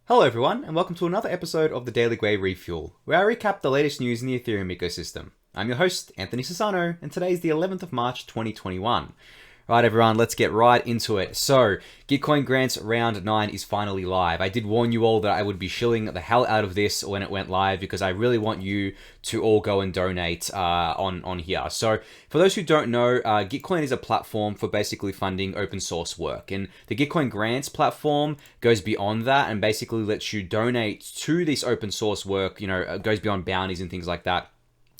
Hello everyone, and welcome to another episode of the Daily Gwei Refuel, where I recap the latest news in the Ethereum ecosystem. I'm your host, Anthony Sassano, and today is the 11th of March 2021. Right everyone, let's get right into it. So, Gitcoin Grants Round 9 is finally live. I did warn you all that I would be shilling the hell out of this when it went live because I really want you to all go and donate on here. So, for those who don't know, Gitcoin is a platform for basically funding open source work. And the Gitcoin Grants platform goes beyond that and basically lets you donate to this open source work, goes beyond bounties and things like that.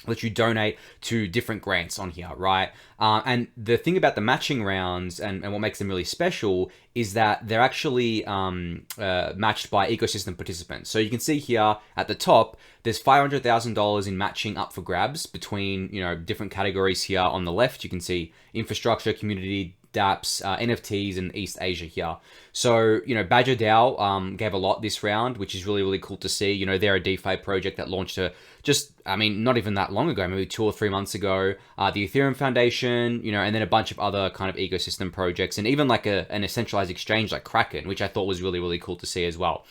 Let you donate to different grants on here, right? And the thing about the matching rounds and what makes them really special is that they're actually matched by ecosystem participants. So you can see here at the top, there's $500,000 in matching up for grabs between, different categories here. On the left, you can see infrastructure, community, dApps, NFTs, and East Asia here. So, Badger DAO gave a lot this round, which is really, really cool to see. They're a DeFi project that launched not even that long ago, maybe 2 or 3 months ago. The Ethereum Foundation, and then a bunch of other kind of ecosystem projects, and even like an centralized exchange like Kraken, which I thought was really, really cool to see as well.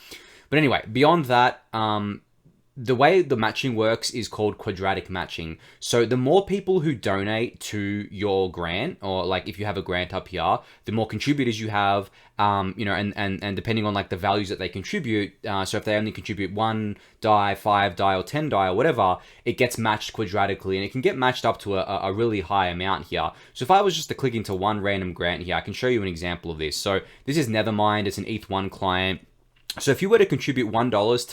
But anyway, beyond that, the way the matching works is called quadratic matching. So the more people who donate to your grant, or like if you have a grant up here, the more contributors you have, and depending on like the values that they contribute, so if they only contribute 1 DAI, 5 DAI, or 10 DAI, or whatever, it gets matched quadratically, and it can get matched up to a really high amount here. So if I was just to click into one random grant here, I can show you an example of this. So this is Nethermind, it's an ETH1 client. So if you were to contribute $1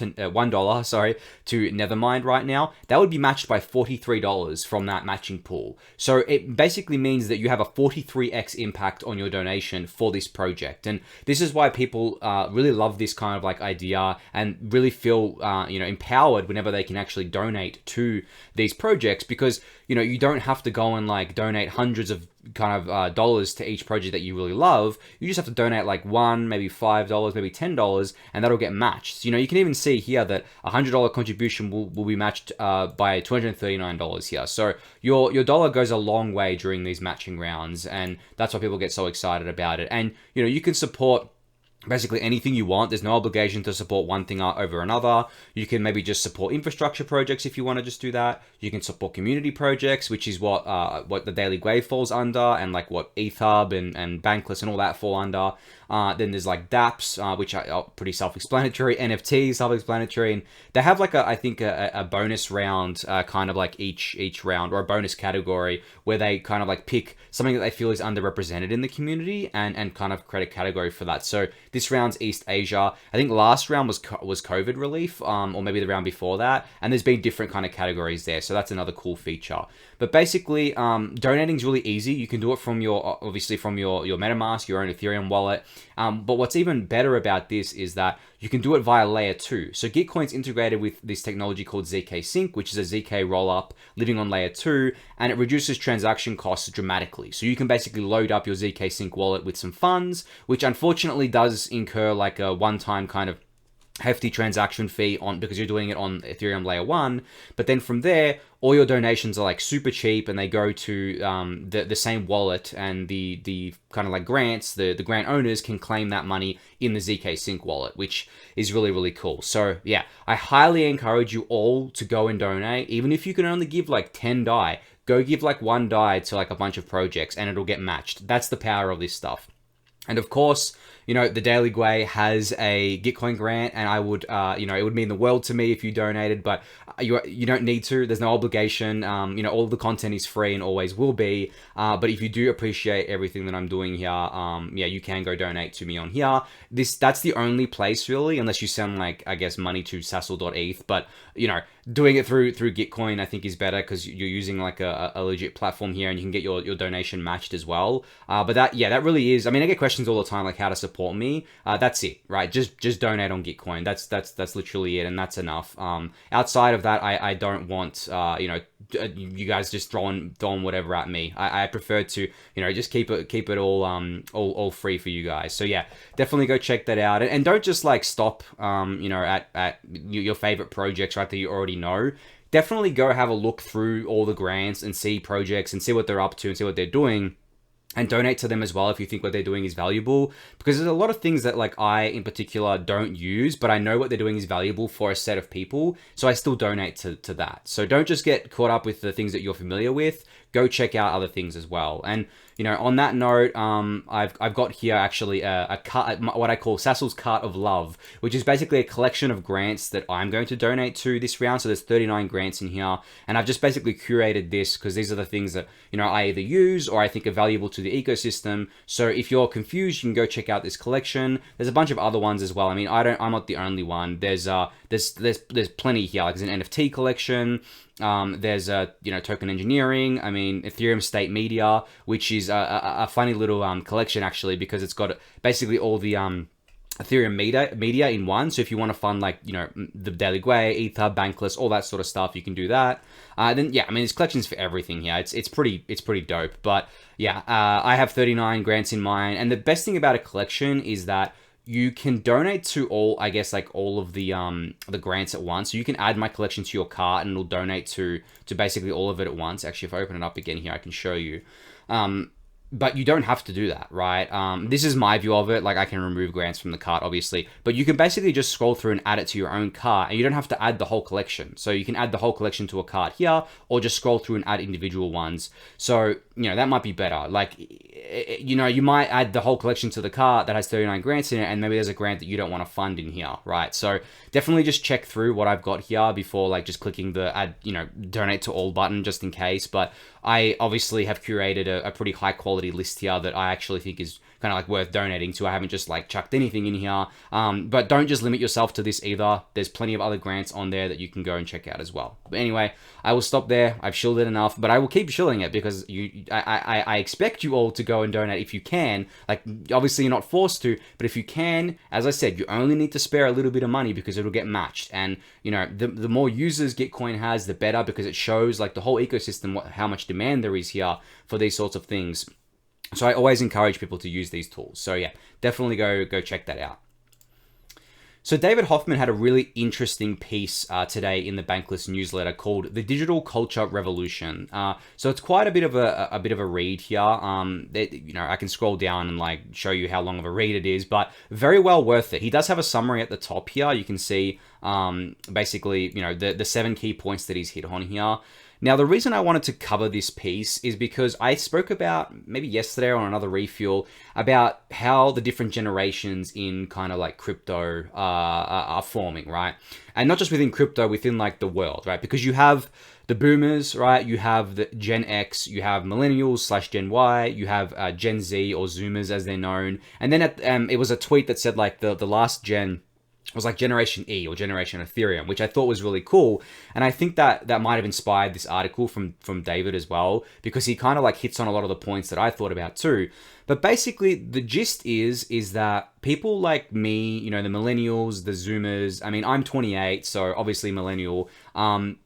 to Nethermind right now, that would be matched by $43 from that matching pool. So it basically means that you have a 43x impact on your donation for this project. And this is why people really love this kind of like idea and really feel empowered whenever they can actually donate to these projects, because you don't have to go and like donate hundreds of dollars to each project that you really love. You just have to donate like $1, maybe $5, maybe $10, and that'll get matched. You can even see here that a $100 contribution will be matched by $239 here. So your dollar goes a long way during these matching rounds, and that's why people get so excited about it. And you can support basically anything you want. There's no obligation to support one thing over another. You can maybe just support infrastructure projects if you want to just do that. You can support community projects, which is what the Daily Gwei falls under, and like what ETHUB and Bankless and all that fall under. Then there's like dApps, which are pretty self-explanatory. NFTs, self-explanatory. And they have like a bonus round, kind of like each round, or a bonus category where they kind of like pick something that they feel is underrepresented in the community and kind of create a category for that. So this round's East Asia. I think last round was COVID relief, or maybe the round before that. And there's been different kind of categories there. So that's another cool feature. But basically, donating is really easy. You can do it from your MetaMask, your own Ethereum wallet. But what's even better about this is that you can do it via layer 2. So Gitcoin's integrated with this technology called ZK Sync, which is a ZK rollup living on layer 2, and it reduces transaction costs dramatically. So you can basically load up your ZK Sync wallet with some funds, which unfortunately does incur like a one-time kind of hefty transaction fee because you're doing it on Ethereum layer 1. But then from there, all your donations are like super cheap, and they go to the same wallet, and the kind of like grants, the grant owners can claim that money in the ZK Sync wallet, which is really, really cool. So yeah, I highly encourage you all to go and donate. Even if you can only give like 10 DAI, go give like 1 DAI to like a bunch of projects and it'll get matched. That's the power of this stuff. And of course, the Daily Gwei has a Gitcoin grant, and I would, it would mean the world to me if you donated, but you don't need to. There's no obligation. All the content is free and always will be. But if you do appreciate everything that I'm doing here, you can go donate to me on here. That's the only place really, unless you send like, I guess, money to sassel.eth. But doing it through Gitcoin, I think is better because you're using like a legit platform here, and you can get your donation matched as well. But that really is. I mean, I get questions all the time like how to support me. That's it, right? Just donate on Gitcoin. That's literally it, and that's enough. Outside of that, I don't want you guys just throwing whatever at me. I prefer to just keep it all free for you guys. So yeah, definitely go check that out, and don't just like stop at your favorite projects, right, that you already know. Definitely go have a look through all the grants and see projects and see what they're up to and see what they're doing. and donate to them as well if you think what they're doing is valuable, because there's a lot of things that like I in particular don't use, but I know what they're doing is valuable for a set of people, so I still donate to that. So don't just get caught up with the things that you're familiar with. Go check out other things as well. And on that note, I've got here actually a cart, what I call Sassel's Cart of Love, which is basically a collection of grants that I'm going to donate to this round. So there's 39 grants in here, and I've just basically curated this because these are the things that I either use or I think are valuable to the ecosystem. So if you're confused, you can go check out this collection. There's a bunch of other ones as well. I mean, I'm not the only one. There's plenty here. Like there's an NFT collection. There's token engineering. I mean, Ethereum State Media, which is a funny little collection actually, because it's got basically all the Ethereum media in one. So if you want to fund like the Daily Gwei, Ether, Bankless, all that sort of stuff, you can do that. Then yeah, I mean, there's collections for everything here. It's pretty dope. But yeah, I have 39 grants in mine, and the best thing about a collection is that you can donate to all of the grants at once. So you can add my collection to your cart and it'll donate to basically all of it at once. Actually, if I open it up again here, I can show you. But you don't have to do that, right? This is my view of it. Like I can remove grants from the cart, obviously, but you can basically just scroll through and add it to your own cart, and you don't have to add the whole collection. So you can add the whole collection to a cart here, or just scroll through and add individual ones. So, that might be better. Like, you might add the whole collection to the cart that has 39 grants in it, and maybe there's a grant that you don't want to fund in here, right? So definitely just check through what I've got here before like just clicking the add, donate to all button just in case. But I obviously have curated a pretty high quality list here that I actually think is kind of like worth donating to. I haven't just like chucked anything in here. But don't just limit yourself to this either. There's plenty of other grants on there that you can go and check out as well. But anyway, I will stop there. I've shilled it enough, but I will keep shilling it because I expect you all to go and donate if you can. Like, obviously you're not forced to, but if you can, as I said, you only need to spare a little bit of money because it'll get matched. And the more users Gitcoin has, the better, because it shows like the whole ecosystem, how much demand there is here for these sorts of things. So I always encourage people to use these tools. So yeah, definitely go check that out. So David Hoffman had a really interesting piece today in the Bankless newsletter called "The Digital Culture Revolution." So it's quite a bit of a read here. I can scroll down and like show you how long of a read it is, but very well worth it. He does have a summary at the top here. You can see basically the 7 key points that he's hit on here. Now, the reason I wanted to cover this piece is because I spoke about, maybe yesterday or on another refuel, about how the different generations in kind of like crypto are forming, right? And not just within crypto, within like the world, right? Because you have the boomers, right? You have the Gen X, you have millennials / Gen Y, you have Gen Z or Zoomers as they're known. And then it was a tweet that said like the last gen was like Generation E or Generation Ethereum, which I thought was really cool. And I think that might have inspired this article from David as well, because he kind of like hits on a lot of the points that I thought about too. But basically the gist is that people like me, the millennials, the Zoomers, I mean, I'm 28, so obviously millennial,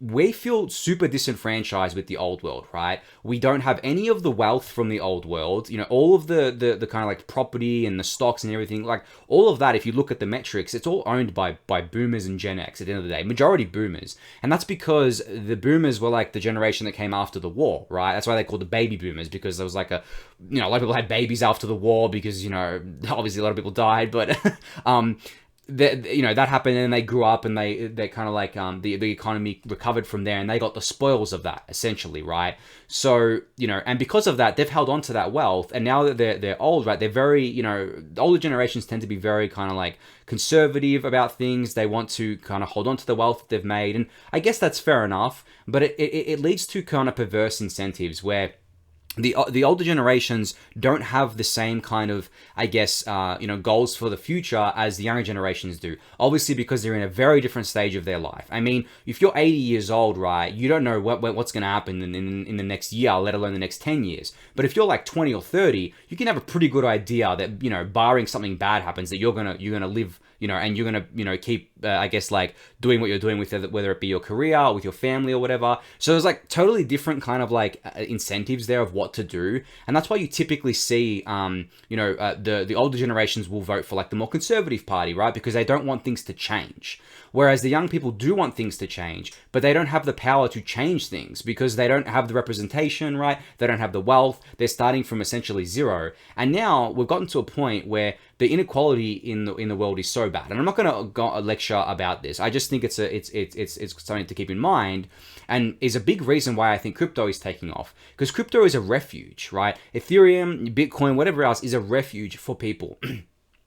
we feel super disenfranchised with the old world, right? We don't have any of the wealth from the old world, all of the kind of like property and the stocks and everything, like all of that, if you look at the metrics, it's all owned by boomers and Gen X at the end of the day, majority boomers. And that's because the boomers were like the generation that came after the war, right? That's why they called the baby boomers, because there was like a lot of people had babies after the war because, obviously a lot of people died, but that happened, and they grew up, and they kind of like the economy recovered from there, and they got the spoils of that essentially, right? So and because of that, they've held on to that wealth, and now that they're old, right, they're very the older generations tend to be very kind of like conservative about things. They want to kind of hold on to the wealth that they've made, and I guess that's fair enough, but it leads to kind of perverse incentives where the older generations don't have the same kind of, I guess, goals for the future as the younger generations do. Obviously, because they're in a very different stage of their life. I mean, if you're 80 years old, right, you don't know what's going to happen in the next year, let alone the next 10 years. But if you're like 20 or 30, you can have a pretty good idea that, barring something bad happens, that you're gonna live and you're going to, keep, I guess, like doing what you're doing with it, whether it be your career or with your family or whatever. So there's like totally different kind of like incentives there of what to do. And that's why you typically see, the older generations will vote for like the more conservative party, right? Because they don't want things to change. Whereas the young people do want things to change, but they don't have the power to change things because they don't have the representation, right? They don't have the wealth. They're starting from essentially zero. And now we've gotten to a point where the inequality in the world is so bad. And I'm not going to go a lecture about this. I just think it's something to keep in mind, and is a big reason why I think crypto is taking off. Because crypto is a refuge, right? Ethereum, Bitcoin, whatever else is a refuge for people.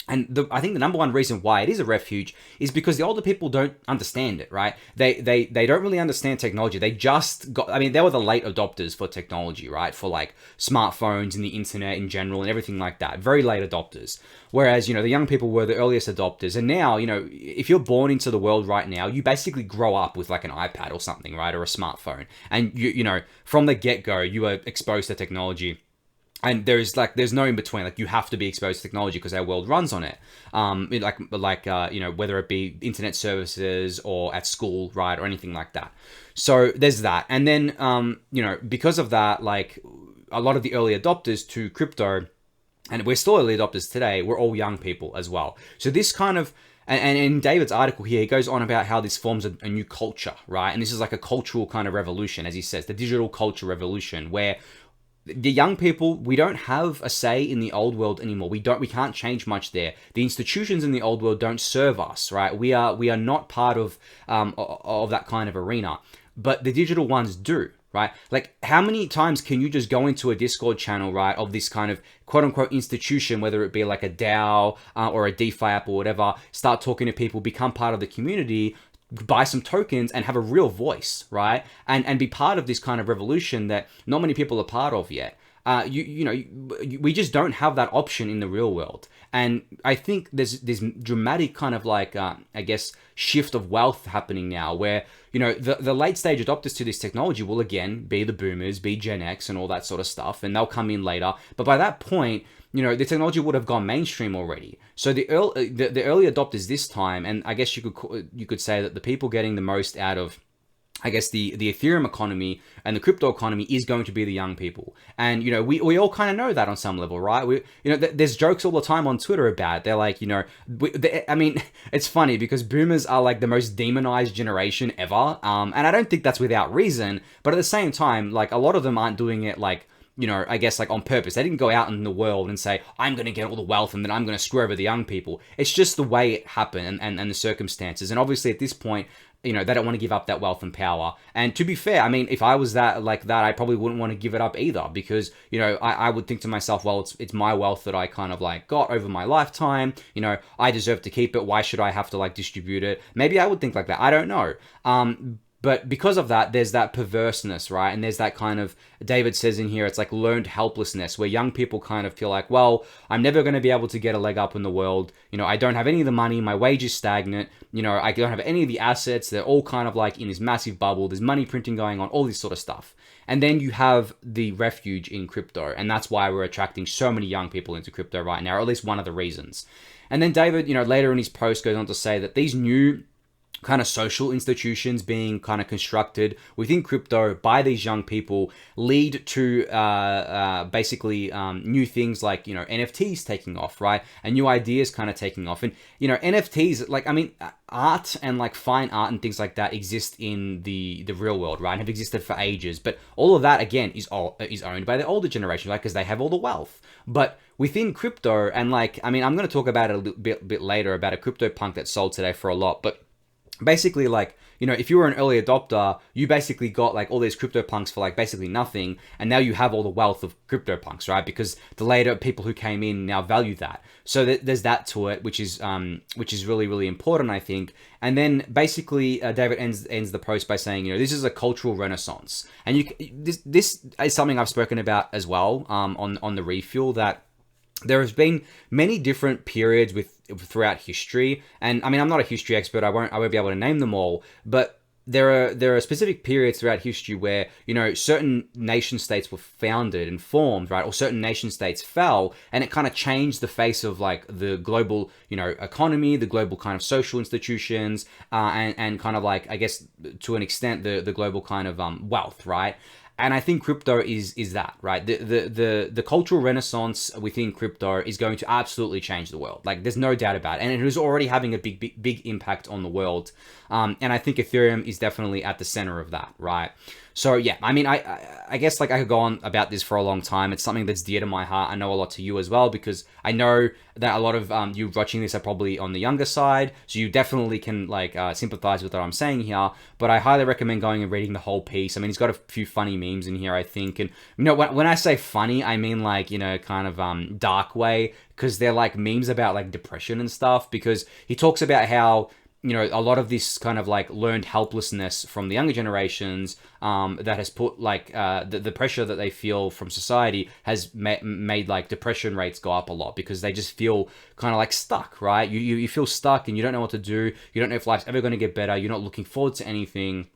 And I think the number one reason why it is a refuge is because the older people don't understand it, right? They don't really understand technology. They just got, they were the late adopters for technology, right? For like smartphones and the internet in general and everything like that. Very late adopters. Whereas, the young people were the earliest adopters. And now, if you're born into the world right now, you basically grow up with like an iPad or something, right? Or a smartphone. And from the get-go, you are exposed to technology. And there's no in between. Like, you have to be exposed to technology because our world runs on it. Whether it be internet services or at school, right, or anything like that. So there's that. And then, because of that, like a lot of the early adopters to crypto, and we're still early adopters today, we're all young people as well. So this kind of, and in David's article here, he goes on about how this forms a new culture, right? And this is like a cultural kind of revolution, as he says, the digital culture revolution, where the young people, we don't have a say in the old world anymore. We can't change much there. The institutions in the old world don't serve us, right? We are not part of that kind of arena, but the digital ones do, right? Like, how many times can you just go into a Discord channel, right, of this kind of quote unquote institution, whether it be like a DAO or a DeFi app or whatever, start talking to people, become part of the community, buy some tokens and have a real voice, right? And be part of this kind of revolution that not many people are part of yet. We just don't have that option in the real world. And I think there's this dramatic kind of like, shift of wealth happening now where, the late stage adopters to this technology will again be the boomers, be Gen X and all that sort of stuff. And they'll come in later. But by that point, the technology would have gone mainstream already. So the early adopters this time, and I guess you could say that the people getting the most out of, I guess, the Ethereum economy and the crypto economy is going to be the young people. And, we all kind of know that on some level, right? There's jokes all the time on Twitter about it. They're like, it's funny because boomers are like the most demonized generation ever. And I don't think that's without reason. But at the same time, like, a lot of them aren't doing it like, I guess like on purpose. They didn't go out in the world and say, I'm going to get all the wealth and then I'm going to screw over the young people. It's just the way it happened and the circumstances. And obviously at this point, they don't want to give up that wealth and power. And to be fair, if I was that, I probably wouldn't want to give it up either because, I would think to myself, well, it's my wealth that I kind of like got over my lifetime. I deserve to keep it. Why should I have to like distribute it? Maybe I would think like that. I don't know. But because of that, there's that perverseness, right? And there's that kind of, David says in here, it's like learned helplessness where young people kind of feel like, well, I'm never going to be able to get a leg up in the world. I don't have any of the money. My wage is stagnant. I don't have any of the assets. They're all kind of like in this massive bubble. There's money printing going on, all this sort of stuff. And then you have the refuge in crypto. And that's why we're attracting so many young people into crypto right now, or at least one of the reasons. And then David, later in his post goes on to say that these new kind of social institutions being kind of constructed within crypto by these young people lead to basically new things like, NFTs taking off, right? And new ideas kind of taking off. And, NFTs, like, art and like fine art and things like that exist in the real world, right? And have existed for ages. But all of that, again, is owned by the older generation, right? Because they have all the wealth. But within crypto, and like, I'm going to talk about it a little bit later about a CryptoPunk that sold today for a lot, but basically, like, if you were an early adopter, you basically got like all these CryptoPunks for like basically nothing, and now you have all the wealth of CryptoPunks, right? Because the later people who came in now value that. So there's that to it, which is really, really important, I think. And then basically, David ends the post by saying, this is a cultural renaissance, and this is something I've spoken about as well on the Refuel, that there has been many different periods throughout history, and I'm not a history expert. I won't be able to name them all, but there are specific periods throughout history where, you know, certain nation states were founded and formed, right? Or certain nation states fell, and it kind of changed the face of like the global, you know, economy, the global kind of social institutions, and kind of like, I guess to an extent, the global kind of wealth, right? And I think crypto is that, right? The cultural renaissance within crypto is going to absolutely change the world. Like, there's no doubt about it. And it is already having a big impact on the world. And I think Ethereum is definitely at the center of that, right? So yeah, I mean, I guess like I could go on about this for a long time. It's something that's dear to my heart. I know a lot to you as well, because I know that a lot of you watching this are probably on the younger side. So you definitely can like sympathize with what I'm saying here. But I highly recommend going and reading the whole piece. I mean, he's got a few funny memes in here, I think. And, you know, when I say funny, I mean like, you know, kind of dark way, because they're like memes about like depression and stuff, because he talks about how, you know, a lot of this kind of like learned helplessness from the younger generations that has put like the pressure that they feel from society has made like depression rates go up a lot, because they just feel kind of like stuck, right? You feel stuck and you don't know what to do. You don't know if life's ever going to get better. You're not looking forward to anything.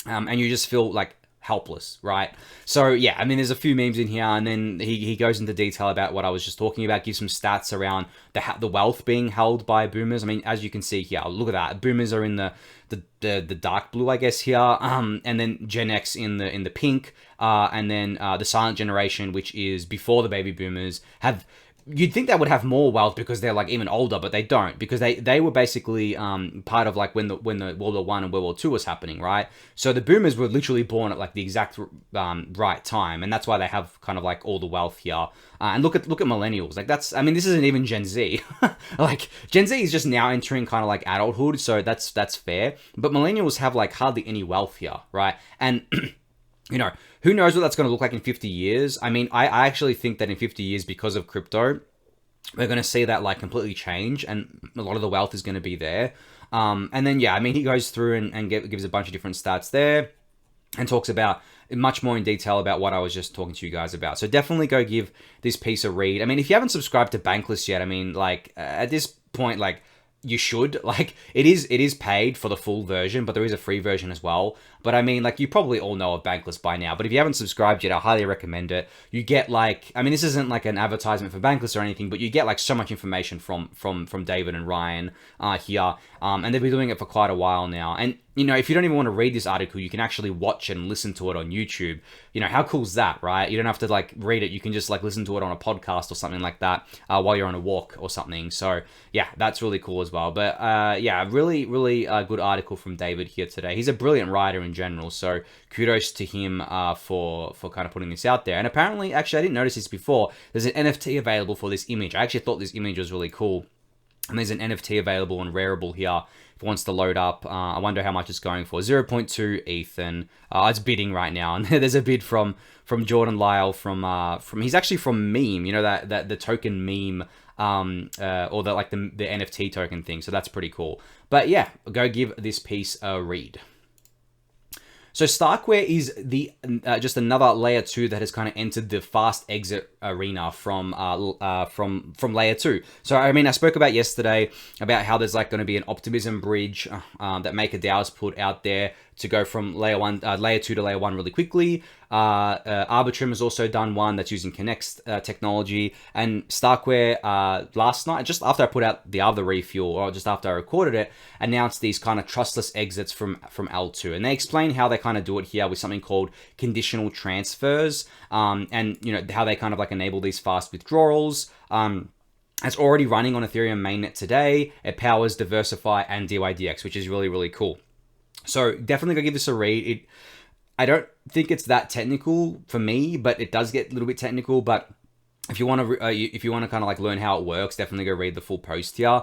And you just feel like helpless, right? So yeah, I mean, there's a few memes in here, and then he goes into detail about what I was just talking about, gives some stats around the wealth being held by boomers. I mean, as you can see here, look at that. Boomers are in the dark blue, I guess here, and then Gen X in the pink, and then the silent generation, which is before the baby boomers, have. You'd think they would have more wealth because they're like even older, but they don't, because they were basically part of like when the World War I and World War II was happening, right? So the boomers were literally born at like the exact right time, and that's why they have kind of like all the wealth here. And look at millennials, like that's, I mean, this isn't even Gen Z. Like Gen Z is just now entering kind of like adulthood, so that's fair. But millennials have like hardly any wealth here, right? And you know, who knows what that's going to look like in 50 years? I mean, I actually think that in 50 years, because of crypto, we're going to see that like completely change, and a lot of the wealth is going to be there. And then, yeah, I mean, he goes through and gives a bunch of different stats there and talks about much more in detail about what I was just talking to you guys about. So definitely go give this piece a read. I mean, if you haven't subscribed to Bankless yet, I mean, like at this point, like, you should. Like, it is paid for the full version, but there is a free version as well. But I mean, like, you probably all know of Bankless by now, but if you haven't subscribed yet, I highly recommend it. You get like, I mean, this isn't like an advertisement for Bankless or anything, but you get like so much information from David and Ryan here, and they've been doing it for quite a while now. And you know, if you don't even want to read this article, you can actually watch and listen to it on YouTube. You know, how cool is that, right? You don't have to like read it. You can just like listen to it on a podcast or something like that while you're on a walk or something. So yeah, that's really cool as well. But yeah, really good article from David here today. He's a brilliant writer in general, so kudos to him for kind of putting this out there. And apparently, actually, I didn't notice this before, there's an NFT available for this image. I actually thought this image was really cool. And there's an NFT available and Rareable here if it wants to load up. I wonder how much it's going for. 0.2 ETH, and it's bidding right now. And there's a bid from Jordan Lyle from he's actually from Meme. You know, that the token Meme, or the like the NFT token thing. So that's pretty cool. But yeah, go give this piece a read. So Starkware is the just another layer 2 that has kind of entered the fast exit arena from layer 2. So I mean, I spoke about yesterday about how there's like going to be an optimism bridge that MakerDAO's put out there to go from layer 2 to layer 1 really quickly. Arbitrum has also done one that's using Connect's technology, and Starkware last night, just after I put out the other refuel, or just after I recorded it, announced these kind of trustless exits from L2, and they explain how they kind of do it here with something called conditional transfers, and you know how they kind of like enable these fast withdrawals. It's already running on Ethereum mainnet today. It powers Diversify and DYDX, which is really cool. So definitely go give this a read. I don't think it's that technical for me, but it does get a little bit technical. But if you want to kind of like learn how it works, definitely go read the full post here.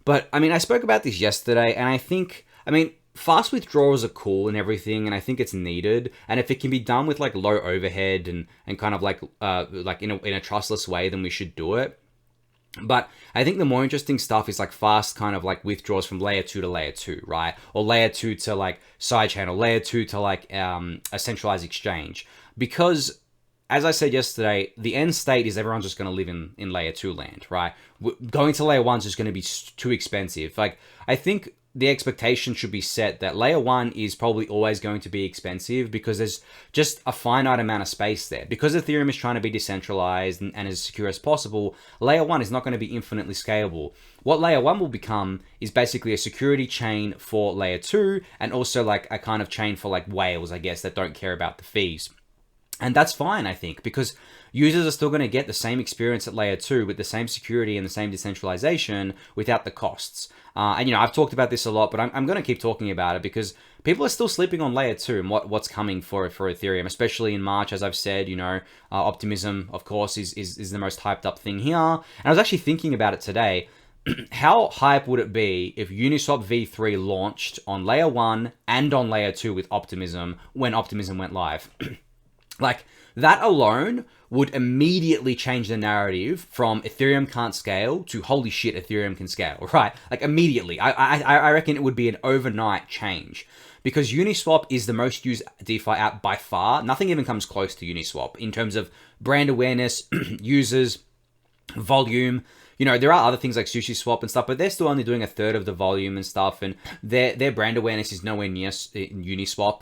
But I mean, I spoke about this yesterday, and I think, I mean, fast withdrawals are cool and everything, and I think it's needed. And if it can be done with like low overhead and kind of like in a trustless way, then we should do it. But I think the more interesting stuff is like fast kind of like withdrawals from layer 2 to layer 2, right? Or layer 2 to like sidechain, layer 2 to like a centralized exchange. Because as I said yesterday, the end state is everyone's just going to live in layer 2 land, right? Going to layer 1 is just going to be too expensive. Like, I think the expectation should be set that layer 1 is probably always going to be expensive because there's just a finite amount of space there. Because Ethereum is trying to be decentralized and as secure as possible, layer 1 is not going to be infinitely scalable. What layer 1 will become is basically a security chain for layer 2 and also like a kind of chain for like whales, I guess, that don't care about the fees. And that's fine, I think, because users are still going to get the same experience at layer 2 with the same security and the same decentralization without the costs. And, I've talked about this a lot, but I'm going to keep talking about it because people are still sleeping on layer 2 and what's coming for Ethereum, especially in March, as I've said, optimism, of course, is the most hyped up thing here. And I was actually thinking about it today. How hype would it be if Uniswap v3 launched on layer 1 and on layer 2 with Optimism when Optimism went live? Like, that alone would immediately change the narrative from Ethereum can't scale to holy shit, Ethereum can scale, right? Like, immediately. I reckon it would be an overnight change because Uniswap is the most used DeFi app by far. Nothing even comes close to Uniswap in terms of brand awareness, users, volume. There are other things like Sushiswap and stuff, but they're still only doing a third of the volume and stuff, and their brand awareness is nowhere near Uniswap,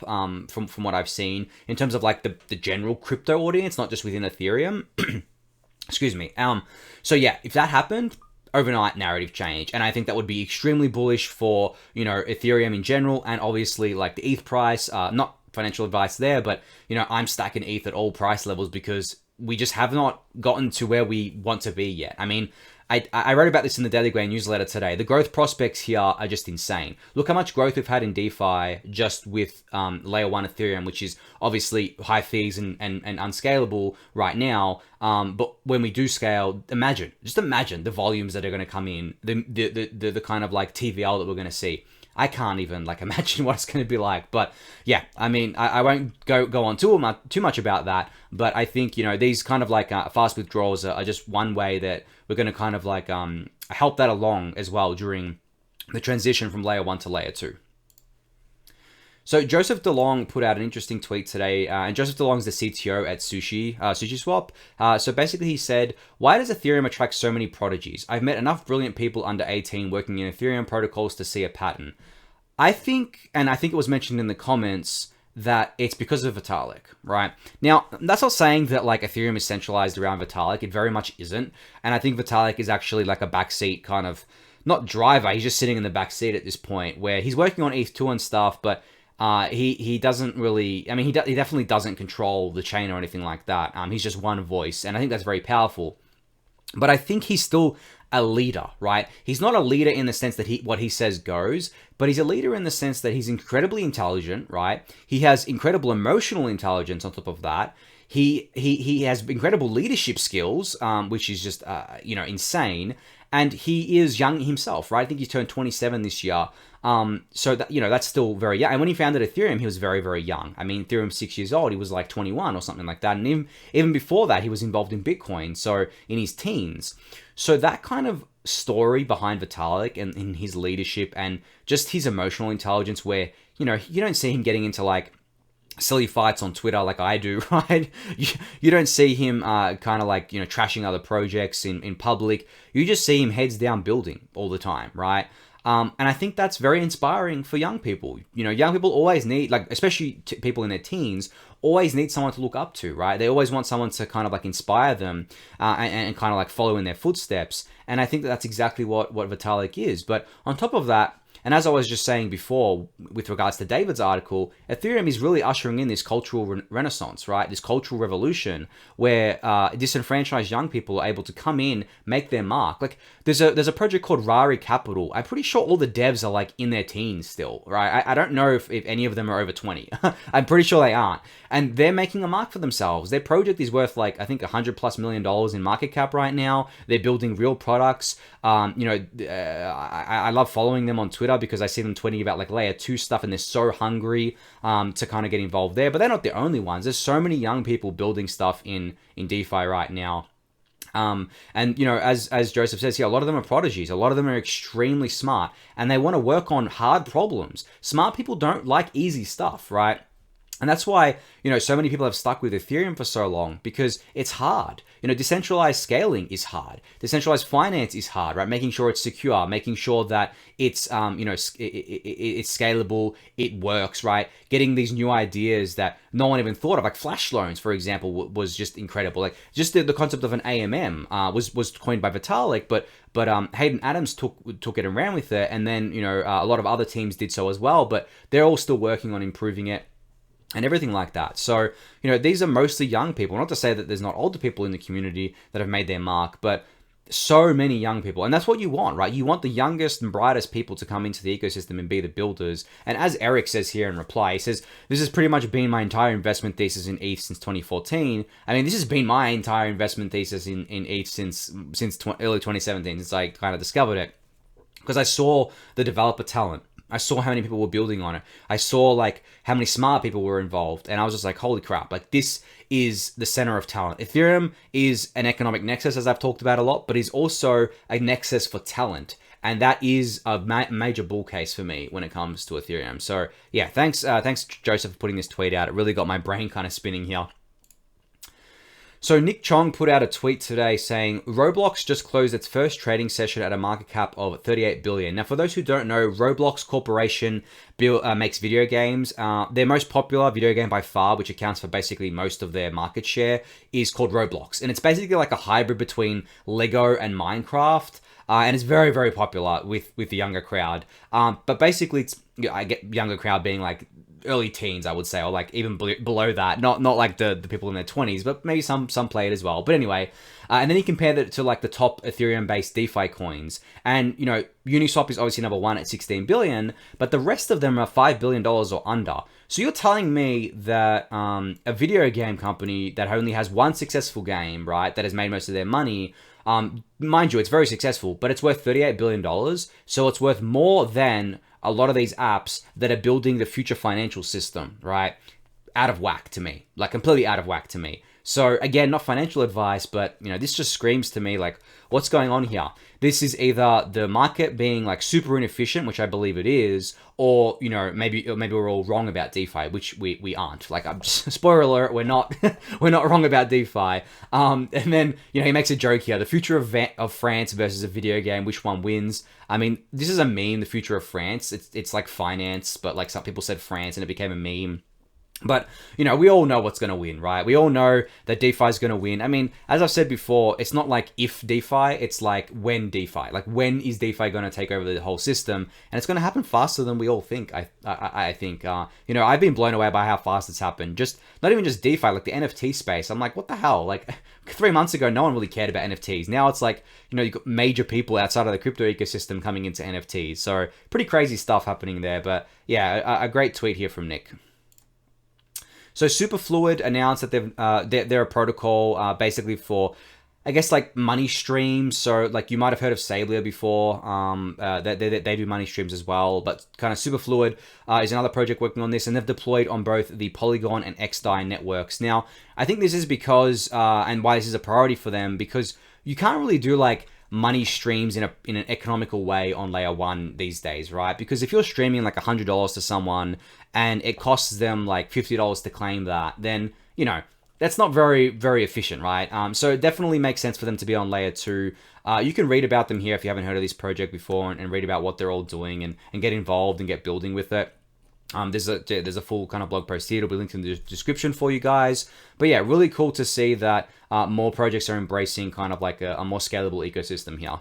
from what I've seen, in terms of like the general crypto audience, not just within Ethereum. Excuse me. So yeah, if that happened, overnight narrative change, and I think that would be extremely bullish for, Ethereum in general, and obviously like the ETH price, not financial advice there, but, I'm stacking ETH at all price levels because we just have not gotten to where we want to be yet. I mean, I wrote about this in the Daily Gwei newsletter today. The growth prospects here are just insane. Look how much growth we've had in DeFi just with layer 1 Ethereum, which is obviously high fees and unscalable right now. But when we do scale, just imagine the volumes that are going to come in, the kind of like TVL that we're going to see. I can't even like imagine what it's going to be like. But yeah, I mean, I won't go on too much about that. But I think, these kind of like fast withdrawals are just one way that we're going to kind of like help that along as well during the transition from layer 1 to layer 2. So Joseph Delong put out an interesting tweet today, and Joseph Delong is the CTO at Sushiswap. So basically he said, why does Ethereum attract so many prodigies? I've met enough brilliant people under 18 working in Ethereum protocols to see a pattern. I think it was mentioned in the comments, that it's because of Vitalik, right? Now, that's not saying that like Ethereum is centralized around Vitalik. It very much isn't. And I think Vitalik is actually like a backseat kind of, not driver, he's just sitting in the backseat at this point where he's working on ETH2 and stuff, but he doesn't really, I mean, he definitely doesn't control the chain or anything like that. He's just one voice, and I think that's very powerful. But I think he's still a leader, right? He's not a leader in the sense that what he says goes, but he's a leader in the sense that he's incredibly intelligent, right? He has incredible emotional intelligence on top of that. He has incredible leadership skills, which is just insane. And he is young himself, right? I think he turned 27 this year. So that, that's still very young. And when he founded Ethereum, he was very, very young. I mean, Ethereum's 6 years old. He was like 21 or something like that. And even before that, he was involved in Bitcoin. So in his teens. So that kind of story behind Vitalik and in his leadership and just his emotional intelligence where, you don't see him getting into like silly fights on Twitter like I do, right? You don't see him kind of like, trashing other projects in public. You just see him heads down building all the time, right? And I think that's very inspiring for young people. Young people always need, like, especially people in their teens, always need someone to look up to, right? They always want someone to kind of like inspire them and kind of like follow in their footsteps. And I think that's exactly what Vitalik is. But on top of that, and as I was just saying before, with regards to David's article, Ethereum is really ushering in this cultural renaissance, right? This cultural revolution where disenfranchised young people are able to come in, make their mark. Like there's a project called Rari Capital. I'm pretty sure all the devs are like in their teens still, right? I don't know if any of them are over 20. I'm pretty sure they aren't. And they're making a mark for themselves. Their project is worth like, I think $100+ million in market cap right now. They're building real products. I love following them on Twitter because I see them tweeting about like layer 2 stuff and they're so hungry to kind of get involved there. But they're not the only ones. There's so many young people building stuff in DeFi right now. And as Joseph says here, a lot of them are prodigies. A lot of them are extremely smart and they want to work on hard problems. Smart people don't like easy stuff, right? And that's why, so many people have stuck with Ethereum for so long, because it's hard. Decentralized scaling is hard. Decentralized finance is hard, right? Making sure it's secure, making sure that it's, it's scalable, it works, right? Getting these new ideas that no one even thought of, like flash loans, for example, was just incredible. Like just the concept of an AMM was coined by Vitalik, but Hayden Adams took it and ran with it, and then a lot of other teams did so as well. But they're all still working on improving it and everything like that. So, these are mostly young people. Not to say that there's not older people in the community that have made their mark, but so many young people. And that's what you want, right? You want the youngest and brightest people to come into the ecosystem and be the builders. And as Eric says here in reply, he says, this has pretty much been my entire investment thesis in ETH since 2014. I mean, this has been my entire investment thesis in ETH since early 2017, since I kind of discovered it. Because I saw the developer talent. I saw how many people were building on it. I saw like how many smart people were involved. And I was just like, holy crap, like this is the center of talent. Ethereum is an economic nexus, as I've talked about a lot, but is also a nexus for talent. And that is a major bull case for me when it comes to Ethereum. So yeah, thanks Joseph for putting this tweet out. It really got my brain kind of spinning here. So Nick Chong put out a tweet today saying, Roblox just closed its first trading session at a market cap of 38 billion. Now, for those who don't know, Roblox Corporation makes video games. Their most popular video game by far, which accounts for basically most of their market share, is called Roblox. And it's basically like a hybrid between Lego and Minecraft. And it's very, very popular with the younger crowd. But basically, it's, I get younger crowd being like early teens, I would say, or like even below that. Not like the people in their 20s, but maybe some play it as well. But anyway, and then he compared it to like the top Ethereum-based DeFi coins. And, Uniswap is obviously number one at 16 billion, but the rest of them are $5 billion or under. So you're telling me that a video game company that only has one successful game, right, that has made most of their money, mind you, it's very successful, but it's worth $38 billion. So it's worth more than a lot of these apps that are building the future financial system, right? Out of whack to me, like completely out of whack to me. So again, not financial advice, but this just screams to me like, what's going on here? This is either the market being like super inefficient, which I believe it is, or maybe we're all wrong about DeFi, which we aren't. Like, spoiler alert, we're not wrong about DeFi. And then he makes a joke here: the future of France versus a video game, which one wins? I mean, this is a meme. The future of France. It's like finance, but like some people said France, and it became a meme. But, we all know what's going to win, right? We all know that DeFi is going to win. I mean, as I've said before, it's not like if DeFi, it's like when DeFi. Like, when is DeFi going to take over the whole system? And it's going to happen faster than we all think, I think. I've been blown away by how fast it's happened. Just, not even just DeFi, like the NFT space. I'm like, what the hell? Like, 3 months ago, no one really cared about NFTs. Now it's like, you've got major people outside of the crypto ecosystem coming into NFTs. So, pretty crazy stuff happening there. But, yeah, a great tweet here from Nick. So Superfluid announced that they're a protocol basically for, I guess, like money streams. So like you might have heard of Sablia before. They do money streams as well. But kind of Superfluid is another project working on this, and they've deployed on both the Polygon and xdai networks. Now, I think this is because and why this is a priority for them, because you can't really do like money streams in an economical way on layer 1 these days, right? Because if you're streaming like $100 to someone and it costs them like $50 to claim that, then that's not very, very efficient, right? So it definitely makes sense for them to be on layer 2. You can read about them here if you haven't heard of this project before, and read about what they're all doing and get involved and get building with it. There's a full kind of blog post here. It'll be linked in the description for you guys. But yeah, really cool to see that more projects are embracing kind of like a more scalable ecosystem here.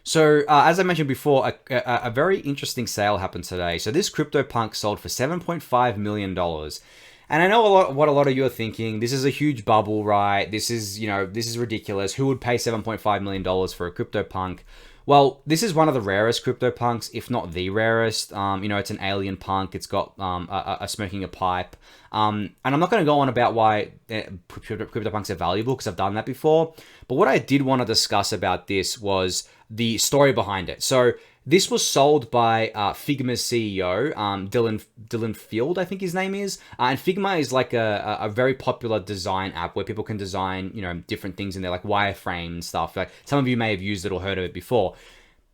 So as I mentioned before, a very interesting sale happened today. So this CryptoPunk sold for $7.5 million. And I know what a lot of you are thinking. This is a huge bubble, right? This is ridiculous. Who would pay $7.5 million for a CryptoPunk? Well, this is one of the rarest CryptoPunks, if not the rarest. It's an alien punk. It's got a smoking a pipe. And I'm not going to go on about why CryptoPunks are valuable, because I've done that before. But what I did want to discuss about this was the story behind it. So this was sold by Figma's CEO, Dylan Field, I think his name is. And Figma is like a very popular design app where people can design, different things in there, like wireframe and stuff. Like some of you may have used it or heard of it before.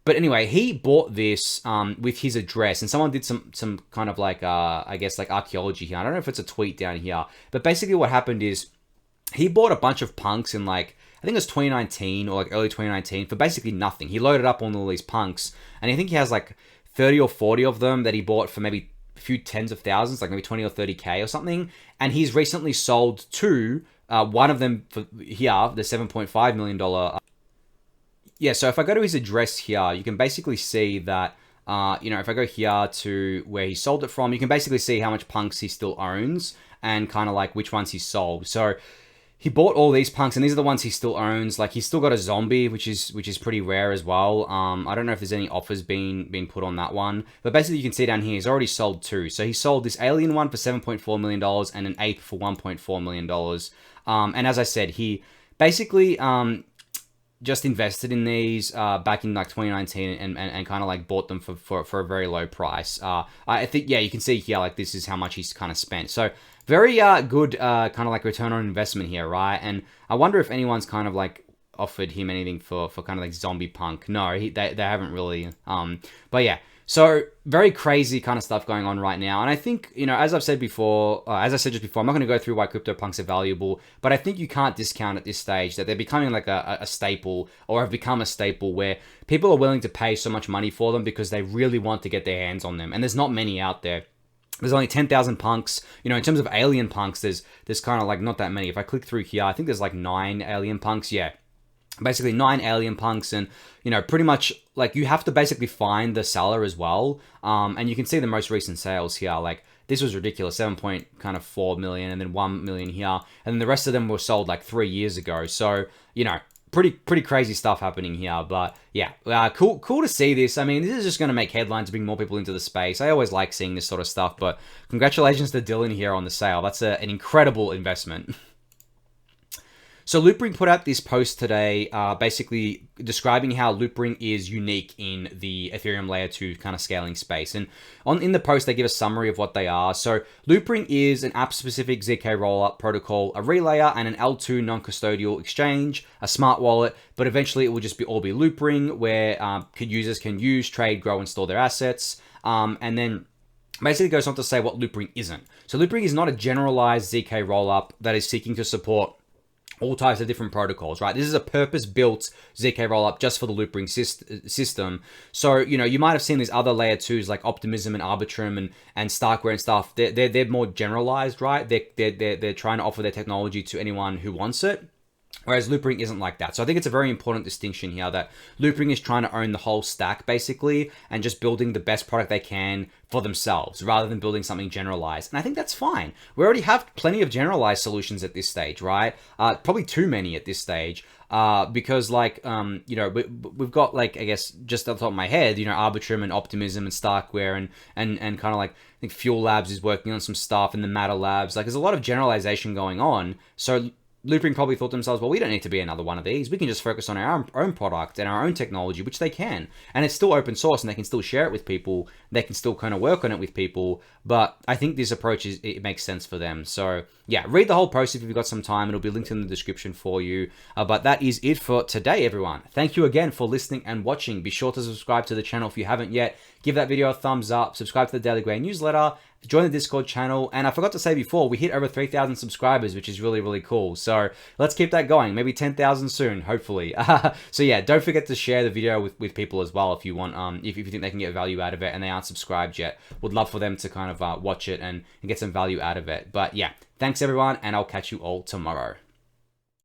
But anyway, he bought this with his address, and someone did some kind of like I guess like archaeology here. I don't know if it's a tweet down here, but basically what happened is he bought a bunch of punks in like, I think it was 2019 or like early 2019 for basically nothing. He loaded up on all these punks, and I think he has like 30 or 40 of them that he bought for maybe a few tens of thousands, like maybe 20 or 30K or something. And he's recently sold two, one of them for here, the $7.5 million. Yeah, so if I go to his address here, you can basically see that, if I go here to where he sold it from, you can basically see how much punks he still owns and kind of like which ones he sold. So he bought all these punks, and these are the ones he still owns. Like, he's still got a zombie, which is pretty rare as well. I don't know if there's any offers being put on that one, but basically you can see down here he's already sold two. So he sold this alien one for $7.4 million and an ape for $1.4 million. And as I said, he basically just invested in these back in like 2019 and kind of like bought them for a very low price. I think, yeah, you can see here, like, this is how much he's kind of spent. So very good kind of like return on investment here, right? And I wonder if anyone's kind of like offered him anything for kind of like zombie punk. No, they haven't really. But yeah, so very crazy kind of stuff going on right now. And I think, as I've said before, as I said just before, I'm not going to go through why CryptoPunks are valuable, but I think you can't discount at this stage that they're becoming like a staple, or have become a staple, where people are willing to pay so much money for them because they really want to get their hands on them. And there's not many out there. There's only 10,000 punks. In terms of alien punks, there's kind of like not that many. If I click through here, I think there's like 9 alien punks. Yeah, basically 9 alien punks, and pretty much like you have to basically find the seller as well. And you can see the most recent sales here. Like, this was ridiculous, 7.4 million, and then 1 million here, and then the rest of them were sold like 3 years ago. So pretty crazy stuff happening here. But yeah, cool to see this. I mean, this is just going to make headlines, bring more people into the space. I always like seeing this sort of stuff. But congratulations to Dylan here on the sale. That's an incredible investment. So Loopring put out this post today, basically describing how Loopring is unique in the Ethereum layer 2 kind of scaling space. And in the post, they give a summary of what they are. So Loopring is an app-specific ZK rollup protocol, a relayer, and an L2 non-custodial exchange, a smart wallet, but eventually it will just all be Loopring, where users can use, trade, grow, and store their assets. And then basically goes on to say what Loopring isn't. So Loopring is not a generalized ZK rollup that is seeking to support all types of different protocols, right? This is a purpose-built ZK rollup just for the Loopring system. So, you might have seen these other layer 2s like Optimism and Arbitrum and Starkware and stuff. They're more generalized, right? They're trying to offer their technology to anyone who wants it. Whereas Loopring isn't like that. So I think it's a very important distinction here that Loopring is trying to own the whole stack, basically, and just building the best product they can for themselves, rather than building something generalized. And I think that's fine. We already have plenty of generalized solutions at this stage, right? Probably too many at this stage. Because like, we've got like, I guess, just off the top of my head, Arbitrum and Optimism and Starkware and kind of like, I think Fuel Labs is working on some stuff, and the Matter Labs. Like, there's a lot of generalization going on. So Loopring probably thought to themselves, well, we don't need to be another one of these. We can just focus on our own product and our own technology, which they can. And it's still open source, and they can still share it with people. They can still kind of work on it with people. But I think this approach, it makes sense for them. So yeah, read the whole post if you've got some time. It'll be linked in the description for you. But that is it for today, everyone. Thank you again for listening and watching. Be sure to subscribe to the channel if you haven't yet. Give that video a thumbs up. Subscribe to the Daily Gwei newsletter. Join the Discord channel. And I forgot to say before, we hit over 3,000 subscribers, which is really, really cool. So let's keep that going. Maybe 10,000 soon, hopefully. So yeah, don't forget to share the video with people as well if you want, if you think they can get value out of it and they aren't subscribed yet. Would love for them to kind of watch it and get some value out of it. But yeah, thanks everyone, and I'll catch you all tomorrow.